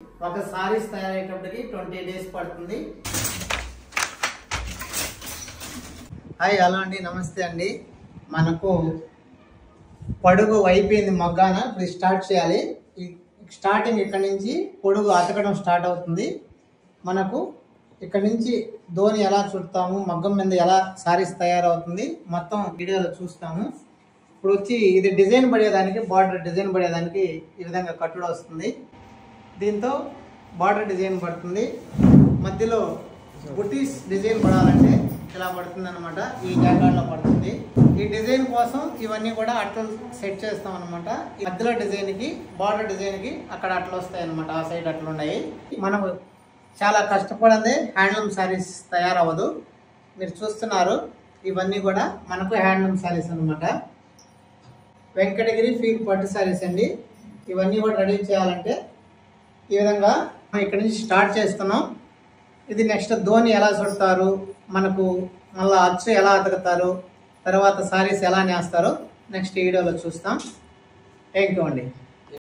ఒక సారీస్ తయారయ్యేటప్పటికి 20 డేస్ పడుతుంది. Hi hello అండి, నమస్తే అండి. మనకు పొడుగు అయిపోయింది మగ్గాన. ఇప్పుడు స్టార్ట్ చేయాలి. స్టార్టింగ్ ఇక్కడ నుంచి పొడుగు అతకడం స్టార్ట్ అవుతుంది. మనకు ఇక్కడ నుంచి ధోని ఎలా చుడతాము, మగ్గం మీద ఎలా సారీస్ తయారవుతుంది మొత్తం వీడియోలో చూస్తాము. ఇప్పుడు వచ్చి ఇది డిజైన్ పడేదానికి, బార్డర్ డిజైన్ పడేదానికి ఈ విధంగా కట్టుడు వస్తుంది. దీంతో బార్డర్ డిజైన్ పడుతుంది. మధ్యలో బుటీస్ డిజైన్ పడాలంటే ఇలా పడుతుంది అనమాట. ఈ జాగాలో పడుతుంది. ఈ డిజైన్ కోసం ఇవన్నీ కూడా అట్లా సెట్ చేస్తాం అనమాట. మధ్యలో డిజైన్కి, బార్డర్ డిజైన్కి అక్కడ అట్లా వస్తాయి అనమాట. ఆ సైడ్ అట్లా ఉన్నాయి. మనం చాలా కష్టపడిందే హ్యాండ్లూమ్ శారీస్ తయారవ్వదు. మీరు చూస్తున్నారు, ఇవన్నీ కూడా మనకు హ్యాండ్లూమ్ శారీస్ అనమాట. వెంకటగిరి ఫీల్ పట్టు శారీస్ అండి. ఇవన్నీ కూడా రెడీ చేయాలంటే ఈ విధంగా ఇక్కడ నుంచి స్టార్ట్ చేస్తున్నాం. ఇది నెక్స్ట్ ధోని ఎలా చుడతారు, మనకు మళ్ళీ అచ్చు ఎలా అతకుతారు, తర్వాత శారీస్ ఎలా నేస్తారో నెక్స్ట్ వీడియోలో చూస్తాం. థ్యాంక్ యూ అండి.